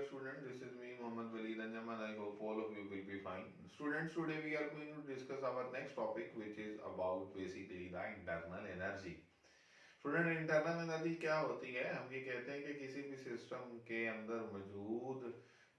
student. This is me, Mohammad Waleed Anjaman. I hope all of you will be fine. Students, today we are going to discuss our next topic, which is about basically the internal energy. Student internal energy क्या होती है? हम ये कहते हैं कि किसी भी सिस्टम के अंदर मौजूद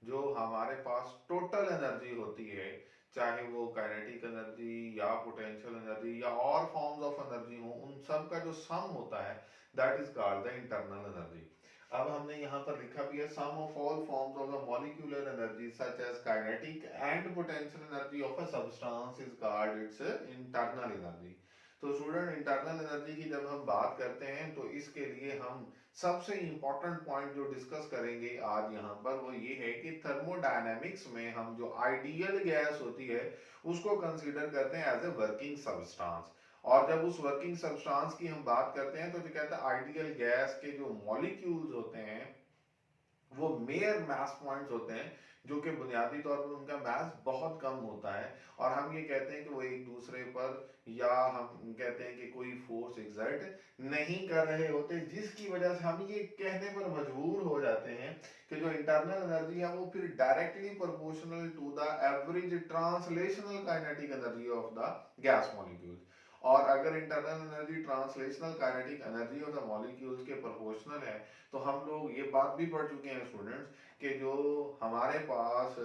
जो हमारे पास टोटल एनर्जी होती है, चाहे वो काइनेटिक एनर्जी या पोटेंशियल एनर्जी या और फॉर्म्स ऑफ एनर्जी हो, उन सब का जो सम होता है that is called the internal energy. अब हमने यहाँ पर लिखा भी है sum of all forms of the molecular energy such as kinetic and potential energy of a substance is called its internal energy. तो स्टूडेंट इंटरनल एनर्जी की जब हम बात करते हैं तो इसके लिए हम सबसे इंपॉर्टेंट पॉइंट जो डिस्कस करेंगे आज यहाँ पर वो ये है कि थर्मोडायनेमिक्स में हम जो आइडियल गैस होती है उसको कंसीडर करते हैं एज ए वर्किंग सब्सटेंस। और जब उस वर्किंग सब्सटेंस की हम बात करते हैं तो जो कहते हैं आइडियल गैस के जो मॉलिक्यूल्स होते हैं वो मेयर मास पॉइंट्स होते हैं, जो कि बुनियादी तौर पर उनका मास बहुत कम होता है। और हम ये कहते हैं कि वो एक दूसरे पर या हम कहते हैं कि कोई फोर्स एक्सर्ट नहीं कर रहे होते, जिसकी वजह से हम ये कहने पर मजबूर हो जाते हैं कि जो इंटरनल एनर्जी है वो फिर directly proportional to the average translational kinetic energy of the gas molecule. और अगर internal energy translational kinetic energy of the molecules के प्रोपोर्शनल है तो हम लोग ये बात भी पढ़ चुके हैं स्टूडेंट्स कि जो हमारे पास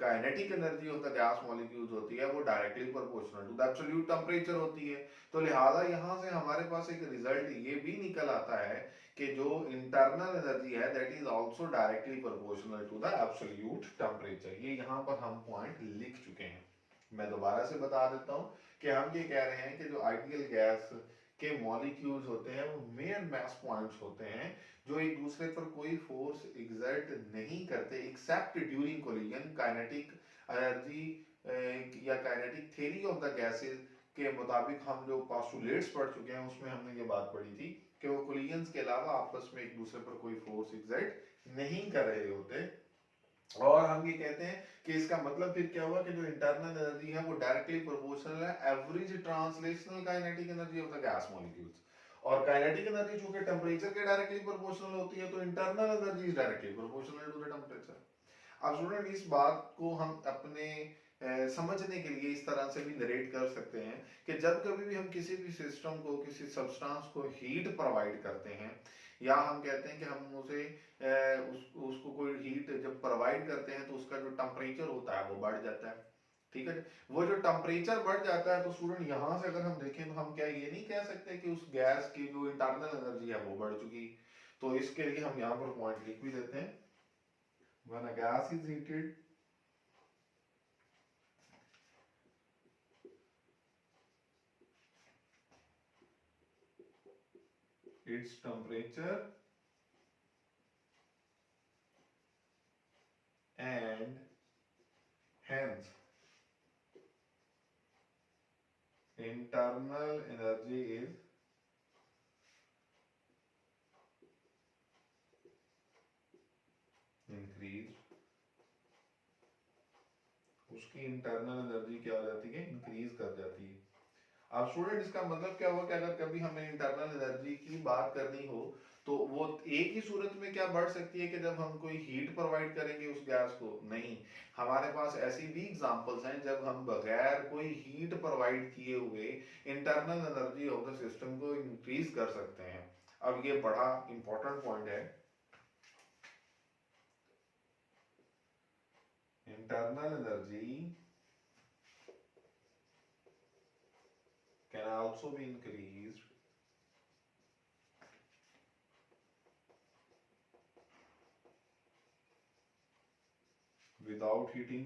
kinetic energy of the gas molecules होती है वो directly proportional to the absolute temperature होती है। तो लिहाजा यहाँ से हमारे पास एक रिजल्ट ये भी निकल आता है कि जो इंटरनल एनर्जी है that is also directly proportional to the absolute temperature. ये यहाँ पर हम पॉइंट लिख चुके हैं। मैं दोबारा से बता देता हूँ कि हम ये कह रहे हैं कि जो आइडियल गैस के मॉलिक्यूल्स होते हैं वो मेयर मास पॉइंट्स होते हैं जो एक दूसरे पर कोई फोर्स एक्सर्ट नहीं करते except during collision. Kinetic energy या kinetic theory of the gases के मुताबिक हम जो पोस्टुलेट्स पढ़ चुके हैं उसमें हमने ये बात पढ़ी थी कि वो कोलिजन्स के अलावा आपस में एक दूसरे पर कोई फोर्स एक्सर्ट नहीं कर रहे होते। और हम ये कहते हैं कि इसका मतलब फिर क्या हुआ कि जो इंटरनल एनर्जी है वो डायरेक्टली प्रोपोर्शनल है average translational kinetic energy of the gas molecules. और काइनेटिक एनर्जी चूंकि टेंपरेचर के डायरेक्टली प्रोपोर्शनल होती है तो internal energy is directly proportional to the temperature. अब स्टूडेंट इस बात को हम अपने समझने के लिए इस तरह से भी नरेट कर सकते हैं कि जब कभी भी हम किसी भी सिस्टम को किसी सब्सटेंस को हीट प्रोवाइड करते हैं या हम कहते हैं कि हम उसे उसको कोई हीट जब प्रोवाइड करते हैं तो उसका जो टेम्परेचर होता है वो बढ़ जाता है। ठीक है, वो जो टेम्परेचर बढ़ जाता है तो स्टूडेंट यहाँ से अगर हम देखें तो हम क्या ये नहीं कह सकते कि उस गैस की जो इंटरनल एनर्जी है वो बढ़ चुकी। तो इसके लिए हम यहाँ पर पॉइंट लिख भी देते हैं when a gas is heated its temperature and hence internal energy is increased। उसकी इंटरनल एनर्जी क्या हो जाती है? इंक्रीज कर जाती है। अब स्टूडेंट इसका मतलब क्या हुआ कि अगर कभी हमें इंटरनल एनर्जी की बात करनी हो तो वो एक ही सूरत में क्या बढ़ सकती है कि जब हम कोई हीट प्रोवाइड करेंगे उस गैस को? नहीं, हमारे पास ऐसी भी एग्जांपल्स हैं जब हम बगैर कोई हीट प्रोवाइड किए हुए internal energy of the system को इंक्रीज कर सकते हैं। अब ये बड़ा इंपॉर्टेंट पॉइंट है। Internal energy can also be increased without heating।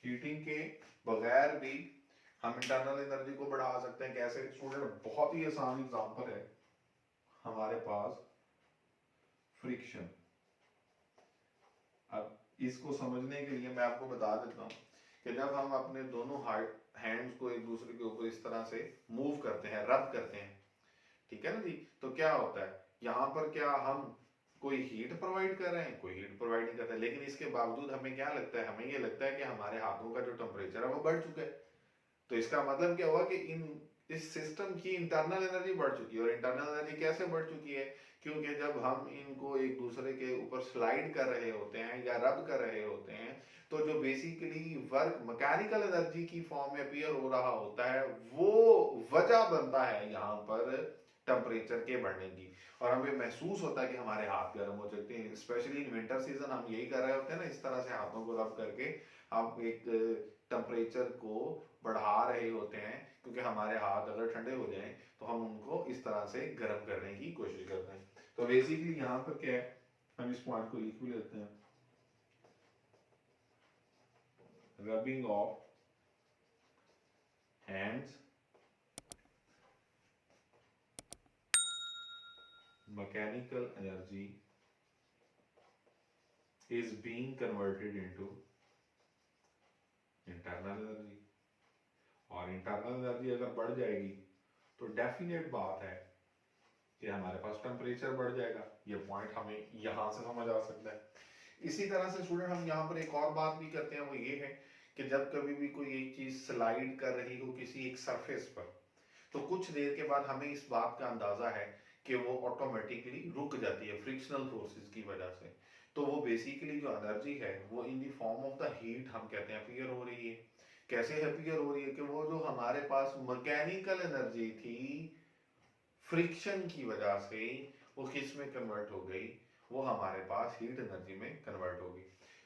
Heating के बगैर भी हम इंटरनल एनर्जी को बढ़ा सकते हैं। कैसे स्टूडेंट? बहुत ही आसान एग्जांपल है हमारे पास फ्रिक्शन। अब इसको समझने के लिए मैं आपको बता देता हूँ कि जब हम अपने दोनों हैंड्स को एक दूसरे के ऊपर इस तरह से मूव करते हैं, रब करते हैं, ठीक है ना जी, तो क्या होता है यहाँ पर? क्या हम कोई हीट प्रोवाइड कर रहे हैं? कोई हीट प्रोवाइड नहीं करता, लेकिन इसके बावजूद हमें क्या लगता है? हमें ये लगता है कि हमारे हाथों का जो टेम्परेचर है वो बढ़ चुका है। तो इसका मतलब क्या हुआ कि इन इस सिस्टम की इंटरनल एनर्जी बढ़ चुकी है। और इंटरनल एनर्जी कैसे बढ़ चुकी है? क्योंकि जब हम इनको एक दूसरे के ऊपर स्लाइड कर रहे होते हैं या रब कर रहे होते हैं, तो जो बेसिकली वर्क मैकेनिकल एनर्जी की फॉर्म में अपीयर हो रहा होता है, वो वजह बनता है यहाँ पर टेम्परेचर के बढ़ने की। और हमें महसूस होता है कि हमारे हाथ गर्म हो जाते हैं, स्पेशली इन विंटर सीजन हम यही कर रहे होते हैं ना, इस तरह से हाथों को रब करके हम एक टेम्परेचर को बढ़ा रहे होते हैं, क्योंकि हमारे हाथ अगर ठंडे हो जाएं तो हम उनको इस तरह से गर्म करने की कोशिश करते हैं। तो बेसिकली यहाँ पर क्या है, हम इस पॉइंट को लिख भी लेते हैं, rubbing of hands, mechanical energy is being converted into internal energy. और इंटरनल एनर्जी अगर बढ़ जाएगी तो डेफिनेट बात है कि हमारे पास टेम्परेचर बढ़ जाएगा। ये पॉइंट हमें यहां से समझ आ सकता है। इसी तरह से स्टूडेंट हम यहाँ पर एक और बात भी करते हैं, वो ये है कि जब कभी भी कोई एक चीज स्लाइड कर रही हो किसी एक सरफेस पर, तो कुछ देर के बाद हमें इस बात का अंदाजा है कि वो ऑटोमेटिकली रुक जाती है फ्रिक्शनल फोर्सेस की वजह से। तो वो बेसिकली जो एनर्जी है वो in the form of the heat हम कहते हैं अपीयर हो रही है। कैसे अपीयर हो रही है? कि वो जो हमारे पास मैकेनिकल एनर्जी थी फ्रिक्शन की वजह से, वो किस में कन्वर्ट हो गई? वो हमारे पास हीट एनर्जी में कन्वर्ट हो गई।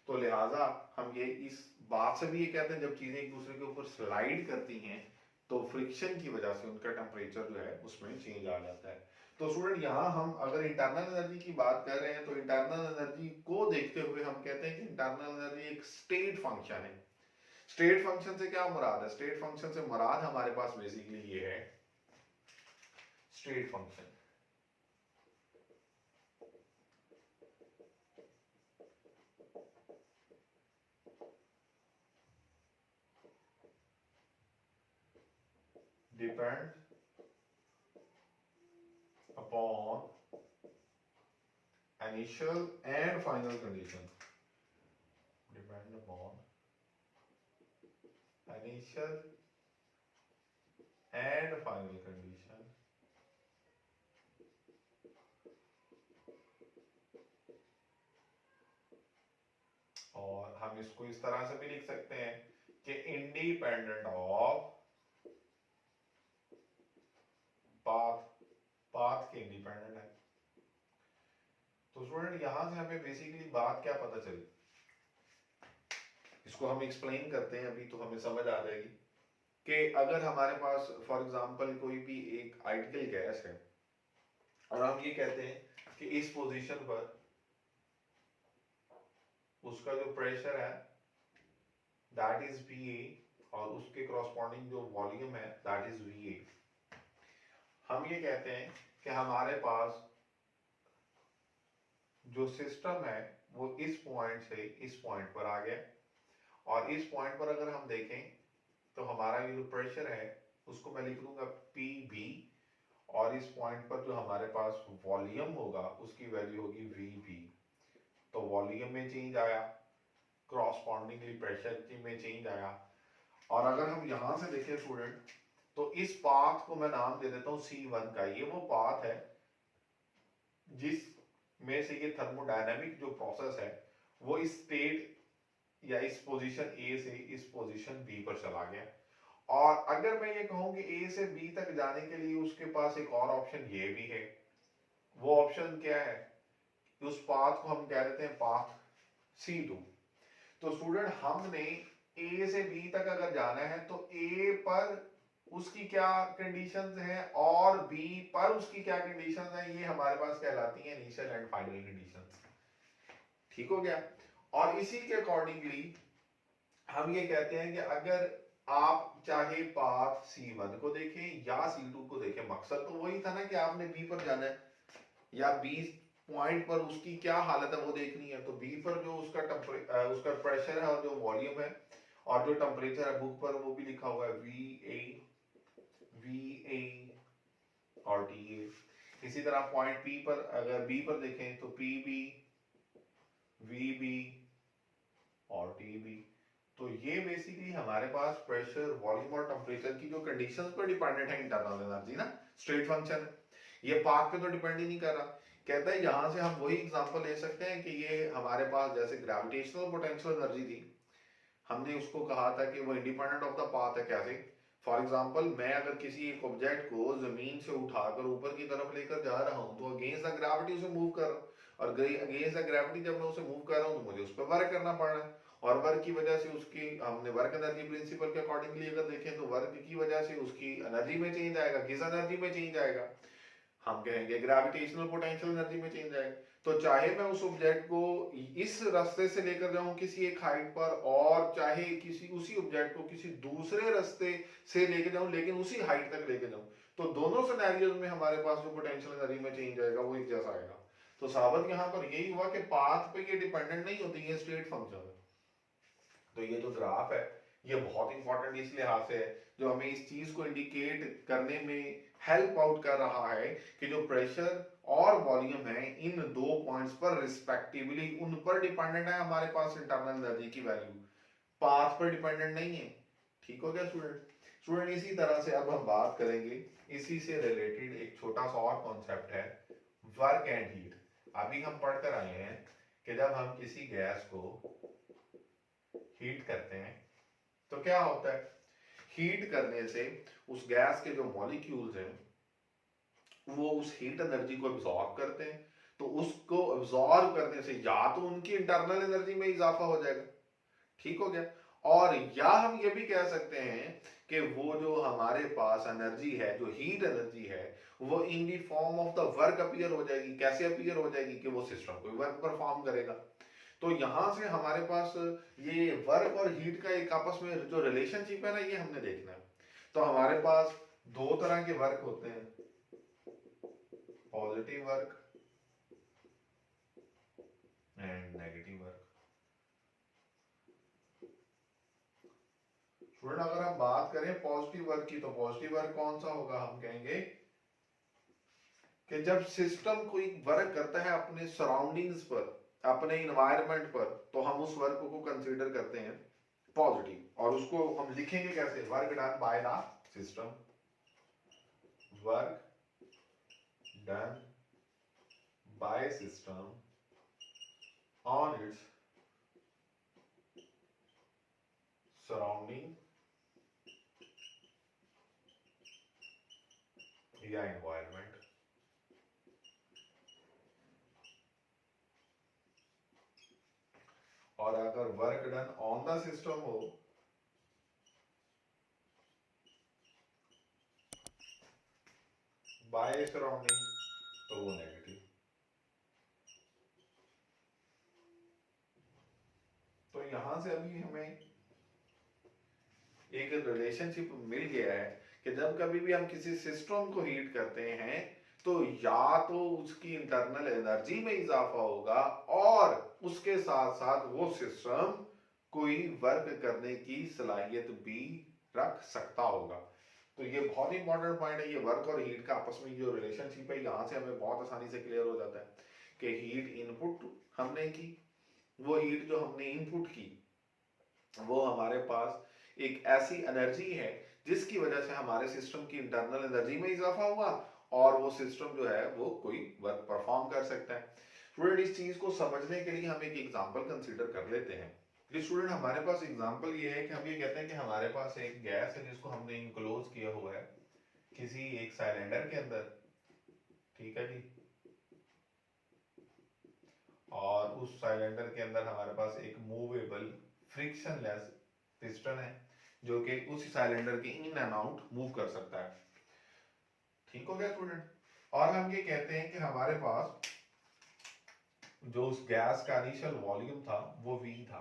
तो लिहाजा हम ये इस बात से भी ये कहते हैं, जब चीजें एक दूसरे के ऊपर स्लाइड करती हैं तो फ्रिक्शन की वजह से उनका टेम्परेचर जो है उसमें चेंज आ जाता है। तो स्टूडेंट यहाँ हम अगर इंटरनल एनर्जी की बात कर रहे हैं, तो इंटरनल एनर्जी को देखते हुए हम कहते हैं कि इंटरनल एनर्जी एक स्टेट फंक्शन है। स्टेट फंक्शन से क्या मुराद है? स्टेट फंक्शन से मुराद हमारे पास बेसिकली ये है, state function depend upon initial and final condition, depend upon initial and final condition, और हम इसको इस तरह से भी लिख सकते हैं कि इंडिपेंडेंट ऑफ पाथ, पाथ के इंडिपेंडेंट है। तो स्टूडेंट यहां से हमें बेसिकली बात क्या पता चली, इसको हम एक्सप्लेन करते हैं अभी, तो हमें समझ आ जाएगी कि अगर हमारे पास फॉर एग्जांपल कोई भी एक आइडियल गैस है और हम ये कहते हैं कि इस पोजीशन पर उसका जो प्रेशर है दैट इज VA और उसके कॉरस्पॉन्डिंग जो वॉल्यूम है दैट इज VA, हम ये कहते हैं कि हमारे पास जो सिस्टम है वो इस पॉइंट से इस पॉइंट पर आ गया, और इस पॉइंट पर अगर हम देखें तो हमारा ये जो प्रेशर है उसको मैं लिख दूंगा PB, और इस पॉइंट पर जो हमारे पास वॉल्यूम होगा उसकी वैल्यू होगी VB। तो वॉल्यूम में चेंज आया, क्रॉसपॉन्डिंगली प्रेशर में चेंज आया। और अगर हम यहां से देखें स्टूडेंट, तो इस पाथ को मैं नाम दे देता हूं C1 का। ये वो पाथ है जिस में से ये थर्मोडायनेमिक जो प्रोसेस है वो इस स्टेट या इस पोजीशन A से इस पोजीशन B पर चला गया। और अगर मैं ये कहूं कि A से B तक जाने के लिए उसके पास एक और ऑप्शन ये भी है, वो ऑप्शन क्या है? उस पाथ को हम कह देते हैं पाथ C2। तो स्टूडेंट हमने A से B तक अगर जाना है तो A पर उसकी क्या कंडीशंस हैं और B पर उसकी क्या कंडीशंस हैं, ये हमारे पास कहलाती हैं इनिशियल एंड फाइनल कंडीशंस। ठीक हो गया? और इसी के अकॉर्डिंगली हम ये कहते हैं कि अगर आप चाहे पाथ C1 को देखें या C2 को देखें, मकसद तो वही था ना कि आपने B पर जाना है या B पॉइंट पर उसकी क्या हालत है वो देखनी है। तो B पर जो उसका प्रेशर है और जो वॉल्यूम है और जो टेम्परेचर है बुक पर वो भी लिखा हुआ है VA और TA। इसी तरह पॉइंट P पर अगर B पर देखें तो PB, VB और TB। तो ये बेसिकली हमारे पास प्रेशर, वॉल्यूम और टेम्परेचर की जो कंडीशंस पर डिपेंडेंट है इंटरनल एनर्जी ना, स्ट्रेट फंक्शन है। ये पाथ पे तो डिपेंड ही नहीं कर रहा। कहता है यहाँ से हम वही एग्जांपल ले सकते हैं कि ये हमारे पास जैसे ग्रेविटेशनल पोटेंशियल एनर्जी थी, हमने उसको कहा था कि वो इंडिपेंडेंट ऑफ द पाथ है। कैसे? फॉर एग्जांपल मैं अगर किसी एक ऑब्जेक्ट को जमीन से उठाकर ऊपर की तरफ लेकर जा रहा हूँ तो अगेंस्ट द ग्रेविटी उसे मूव कर रहा हूँ, और अगेंस्ट द ग्रेविटी जब मैं उसे मूव कर रहा हूँ तो मुझे उस पर वर्क करना पड़ रहा है, और वर्क की वजह से उसकी, हमने वर्क एनर्जी प्रिंसिपल के अकॉर्डिंगली अगर देखें तो वर्क की वजह से उसकी एनर्जी में चेंज आएगा। किस एनर्जी में चेंज आएगा? हम कहेंगे ग्रेविटेशनल पोटेंशियल एनर्जी में चेंज आएगा। तो चाहे मैं उस ऑब्जेक्ट को इस रास्ते से लेकर जाऊं किसी एक हाइट पर, और चाहे किसी उसी ऑब्जेक्ट को किसी दूसरे रास्ते से लेके जाऊं लेकिन उसी हाइट तक लेके जाऊं, तो दोनों सिनेरियोज में हमारे पास जो पोटेंशियल एनर्जी में चेंज आएगा वो एक जैसा आएगा। तो साबित यहाँ पर यही हुआ कि पाथ पे ये डिपेंडेंट नहीं होती है, स्ट्रेट फंक्शन है। तो ये जो ग्राफ है ये बहुत इंपॉर्टेंट इस लिहाज से है, जो हमें इस चीज को इंडिकेट करने में हेल्प आउट कर रहा है कि जो प्रेशर और वॉल्यूम है इन दो पॉइंट्स पर रिस्पेक्टिवली उन पर डिपेंडेंट है हमारे पास इंटरनल एनर्जी की वैल्यू, पाथ पर डिपेंडेंट नहीं है। ठीक हो गया स्टूडेंट? स्टूडेंट इसी तरह से अब हम बात करेंगे, इसी से रिलेटेड एक छोटा सा और कॉन्सेप्ट है, वर्क एंड हीट। अभी हम पढ़कर आए हैं कि जब हम किसी गैस को हीट करते हैं तो क्या होता है? हीट करने से उस गैस के जो मॉलिक्यूल्स हैं वो उस हीट एनर्जी को एब्जॉर्ब करते हैं, तो उसको एब्जॉर्ब करने से या तो उनकी इंटरनल एनर्जी में इजाफा हो जाएगा, ठीक हो गया, और या हम ये भी कह सकते हैं कि वो जो हमारे पास एनर्जी है, जो हीट एनर्जी है, वो in the form of the work appear हो जाएगी। कैसे अपीयर हो जाएगी? कि वो सिस्टम कोई वर्क परफॉर्म करेगा। तो यहां से हमारे पास ये वर्क और हीट का एक आपस में जो रिलेशनशिप है ना, ये हमने देखना है। तो हमारे पास दो तरह के वर्क होते हैं, positive work and negative work. Student अगर हम बात करें पॉजिटिव वर्क की, तो पॉजिटिव वर्क कौन सा होगा? हम कहेंगे कि जब सिस्टम कोई वर्क करता है अपने सराउंडिंग्स पर, अपने इन्वायरमेंट पर, तो हम उस वर्क को कंसीडर करते हैं पॉजिटिव, और उसको हम लिखेंगे कैसे? Work done by the system, work done by system on its surrounding या एनवायरमेंट। और अगर work done on the system हो बाय सराउंडिंग तो वो नेगेटिव। तो यहां से अभी हमें एक रिलेशनशिप मिल गया है कि जब कभी भी हम किसी सिस्टम को हीट करते हैं तो या तो उसकी इंटरनल एनर्जी में इजाफा होगा, और उसके साथ साथ वो सिस्टम कोई वर्क करने की सलाहियत भी रख सकता होगा। तो ये बहुत इंपॉर्टेंट पॉइंट है, ये वर्क और हीट का आपस में जो रिलेशनशिप है, यहाँ से हमें बहुत आसानी से क्लियर हो जाता है कि हीट इनपुट हमने की, वो हीट जो हमने इनपुट की वो हमारे पास एक ऐसी एनर्जी है जिसकी वजह से हमारे सिस्टम की इंटरनल एनर्जी में इजाफा हुआ, और वो सिस्टम जो है वो कोई वर्क परफॉर्म कर सकता है। स्टूडेंट इस चीज को समझने के लिए हम एक एग्जांपल कंसीडर कर लेते हैं कि स्टूडेंट हमारे पास एग्जांपल ये है कि हम ये कहते हैं कि हमारे पास एक गैस है जिसको हमने इनक्लोज किया हुआ है किसी एक सिलेंडर के अंदर, ठीक है जी, और उस सिलेंडर के अंदर हमारे पास एक मूवेबल फ्रिक्शनलेस पिस्टन है जो कि उस सिलेंडर के इन एंड आउट मूव कर सकता है। ठीक हो गया स्टूडेंट? और हम ये कहते हैं कि हमारे पास जो उस गैस का इनिशियल वॉल्यूम था वो V था।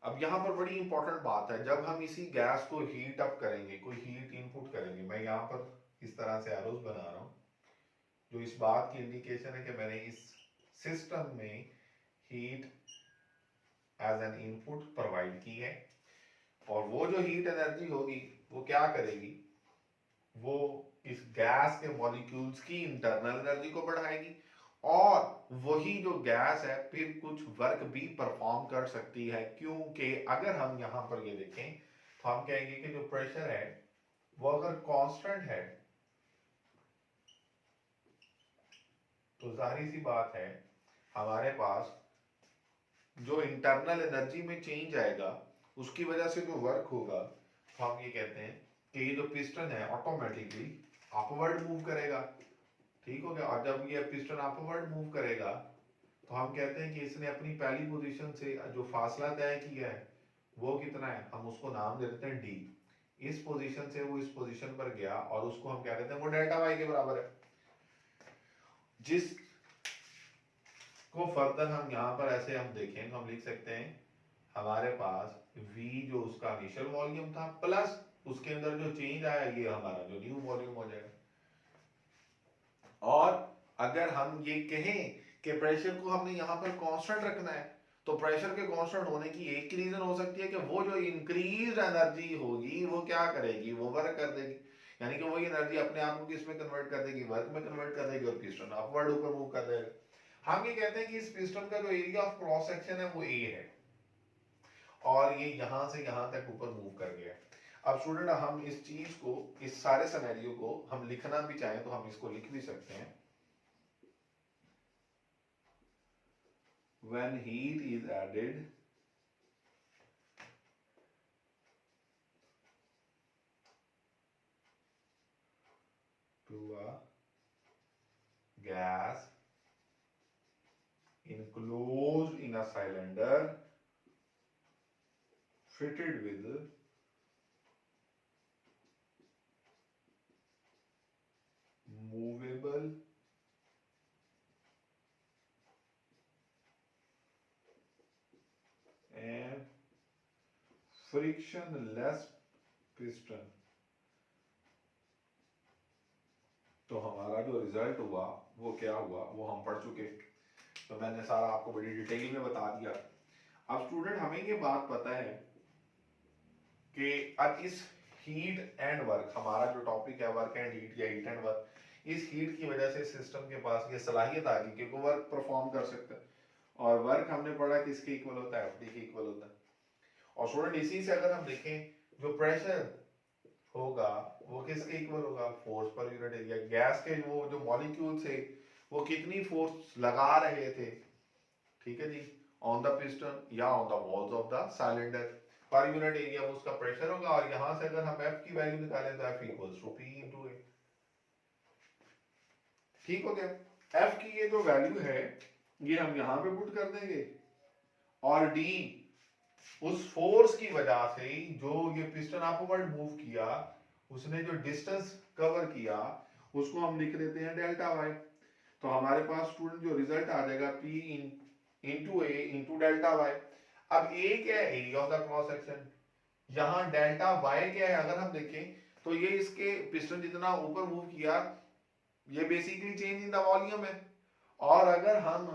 अब यहां पर बड़ी इंपॉर्टेंट बात है, जब हम इसी गैस को हीट अप करेंगे, कोई हीट इनपुट करेंगे, मैं यहां पर इस तरह से एरोस बना रहा हूं जो इस बात की इंडिकेशन है कि मैंने इस सिस्टम में heat as an input provide की है, और वो जो हीट एनर्जी होगी वो क्या करेगी? वो इस गैस के मॉलिक्यूल्स की इंटरनल एनर्जी को बढ़ाएगी, और वही जो गैस है फिर कुछ वर्क भी परफॉर्म कर सकती है, क्योंकि अगर हम यहां पर ये देखें तो हम कहेंगे कि जो प्रेशर है वो अगर कांस्टेंट है तो जाहिर सी बात है हमारे पास जो इंटरनल एनर्जी में चेंज आएगा उसकी वजह से जो वर्क होगा, तो हम ये कहते हैं कि ये जो पिस्टन है ऑटोमेटिकली अपवर्ड मूव करेगा। ठीक हो गया। और जब ये पिस्टन अपवर्ड मूव करेगा तो हम कहते हैं कि इसने अपनी पहली पोजीशन से जो फासला तय किया है वो कितना है, हम उसको नाम दे देते हैं डी। इस पोजीशन से वो इस पोजीशन पर गया और उसको हम क्या कहते हैं, वो डेल्टा वाई के बराबर है। जिस को फर्दर हम यहाँ पर ऐसे हम देखें तो हम लिख सकते हैं हमारे पास V जो उसका इनिशियल वॉल्यूम था प्लस उसके अंदर जो चेंज आया ये हमारा जो न्यू वॉल्यूम हो जाएगा। और अगर हम ये कहें कि प्रेशर को हमने यहाँ पर कांस्टेंट रखना है तो प्रेशर के कांस्टेंट होने की एक ही रीजन हो सकती है कि वो जो इंक्रीज एनर्जी होगी वो क्या करेगी, वो वर्क कर देगी। यानी कि वही एनर्जी अपने आप को किस में कन्वर्ट कर देगी, वर्क में कन्वर्ट कर देगी और पिस्टन अपवर्ड ऊपर मूव कर देगा। हम ये कहते हैं कि इस पिस्टन का जो एरिया ऑफ क्रॉस सेक्शन है वो ए है और ये यहां से यहां तक ऊपर मूव कर गया। अब स्टूडेंट हम इस चीज को, इस सारे सिनेरियो को हम लिखना भी चाहें तो हम इसको लिख भी सकते हैं। When heat is added to a gas enclosed in a cylinder fitted with movable and frictionless piston, तो हमारा जो रिजल्ट हुआ वो क्या हुआ वो हम पढ़ चुके, तो मैंने सारा आपको बड़ी डिटेल में बता दिया। अब स्टूडेंट हमें ये बात पता है कि अब इस हीट एंड वर्क, हमारा जो टॉपिक है वर्क एंड हीट या हीट एंड वर्क, इस हीट की वजह से सिस्टम के पास ये सलाहियत आ गई कि वो वर्क परफॉर्म कर सकता है। और वर्क हमने पढ़ा किसके इक्वल होता है, एफडी के इक्वल होता है। और स्टूडेंट इसी से अगर हम देखें जो प्रेशर होगा वो किसके इक्वल होगा, force per unit area. Gas के वो जो मॉलिक्यूल थे वो कितनी फोर्स लगा रहे थे, ठीक है जी, ऑन द पिस्टन या on the walls of the cylinder, per unit area वो उसका प्रेशर होगा। और यहां से अगर हम एफ की वैल्यू निकालें तो F equals to P into A. ठीक हो गया। एफ की ये जो वैल्यू है ये हम यहां पे पुट कर देंगे और डी उस फोर्स की वजह से जो ये पिस्टन अपवर्ड मूव किया उसने जो डिस्टेंस कवर किया उसको हम लिख देते हैं डेल्टा वाई। तो हमारे पास स्टूडेंट जो रिजल्ट आ जाएगा पी इंटू ए इंटू डेल्टा वाई। अब ए क्या है, area of the cross section. यहाँ डेल्टा वाई क्या है, अगर हम देखें तो ये इसके पिस्टन जितना ऊपर मूव किया ये basically change in the volume है। और अगर हम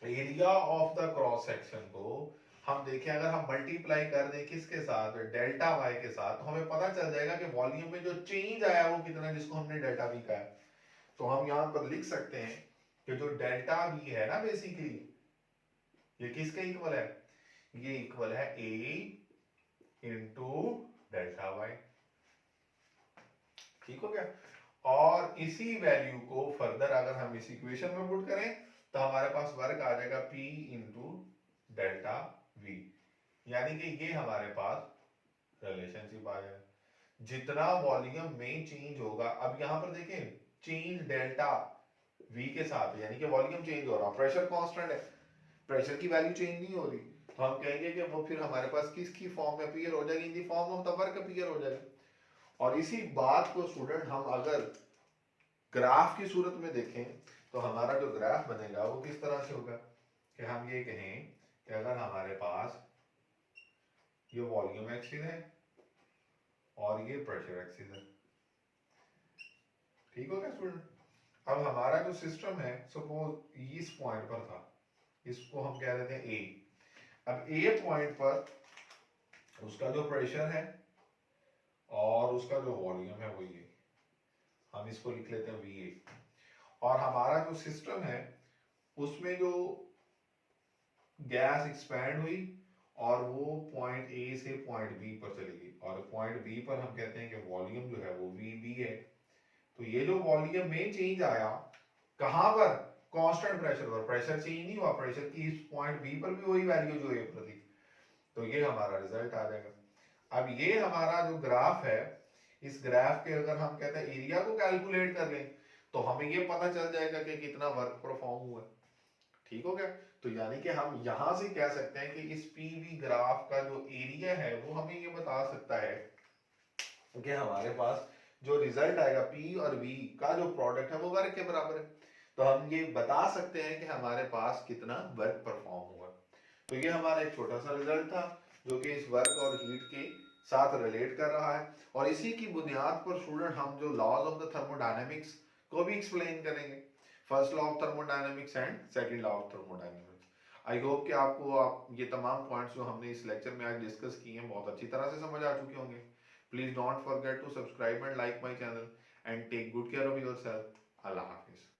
area of the cross section को हम देखें, अगर हम मल्टीप्लाई कर दें किसके साथ, डेल्टा वाई के साथ, तो हमें पता चल जाएगा कि वॉल्यूम में जो चेंज आया वो कितना, जिसको हमने डेल्टा वी कहा है। तो हम यहां पर लिख सकते हैं कि जो डेल्टा वी है ना बेसिकली ये किसके इक्वल है, ये इक्वल है ए इंटू डेल्टा वाई। ठीक हो गया। और इसी वैल्यू को फर्दर अगर हम इस इक्वेशन में पुट करें तो हमारे पास वर्क आ जाएगा P इंटू डेल्टा वी। यानी कि ये हमारे पास रिलेशनशिप आ जाएगा, जितना वॉल्यूम में चेंज होगा। अब यहां पर देखें चेंज डेल्टा वी के साथ, यानी कि वॉल्यूम चेंज हो रहा, प्रेशर कांस्टेंट है, प्रेशर की वैल्यू चेंज नहीं हो रही, तो हम कहेंगे कि वो फिर हमारे पास किसकी फॉर्म में अपीयर हो जाएगी, in the form of the work appear हो जाएगा। और इसी बात को स्टूडेंट हम अगर ग्राफ की सूरत में देखें तो हमारा जो ग्राफ बनेगा वो किस तरह से होगा कि हम ये कहें कि अगर हमारे पास ये वॉल्यूम एक्सिस है और ये प्रेशर एक्सिस है, ठीक हो गया स्टूडेंट। अब हमारा जो सिस्टम है सपोज इस पॉइंट पर था, इसको हम कह देते हैं ए। अब ए पॉइंट पर उसका जो प्रेशर है और उसका जो वॉल्यूम है वो ये, हम इसको लिख लेते हैं वीए। और हमारा जो सिस्टम है उसमें जो गैस एक्सपैंड हुई और वो पॉइंट ए से पॉइंट बी पर चली गई, और पॉइंट बी पर हम कहते हैं कि वॉल्यूम जो है वो वी बी है। तो ये जो वॉल्यूम में चेंज आया कहां पर, कांस्टेंट प्रेशर पर, प्रेशर चेंज नहीं हुआ, प्रेशर की इस पॉइंट बी पर भी वही वैल्यू जो ए पर थी। तो ये हमारा रिजल्ट आ जाएगा। अब ये हमारा जो ग्राफ है, इस ग्राफ के अगर हम कहते हैं एरिया को कैलकुलेट कर लें तो हमें ये पता चल जाएगा कि कितना वर्क परफॉर्म हुआ। ठीक हो गया। तो यानी कि हम यहां से कह सकते हैं कि इस पीवी ग्राफ का जो एरिया है वो हमें ये बता सकता है कि हमारे पास जो रिजल्ट आएगा पी और वी का जो प्रोडक्ट है वो वर्क के बराबर है। तो हम ये बता सकते हैं कि हमारे पास कितना वर्क परफॉर्म हुआ। तो ये हमारा एक छोटा सा रिजल्ट था जो कि इस वर्क और हीट के साथ रिलेट कर रहा है, और इसी की बुनियाद पर स्टूडेंट हम जो लॉज ऑफ द थर्मोडायनेमिक्स को भी एक्सप्लेन करेंगे, first law of thermodynamics and second law of thermodynamics. I hope कि आपको आप ये तमाम पॉइंट्स जो हमने इस लेक्चर में आज डिस्कस किए हैं बहुत अच्छी तरह से समझ आ चुके होंगे। Please don't forget to subscribe and like my channel and take good care of yourself. अल्लाह हाफिज।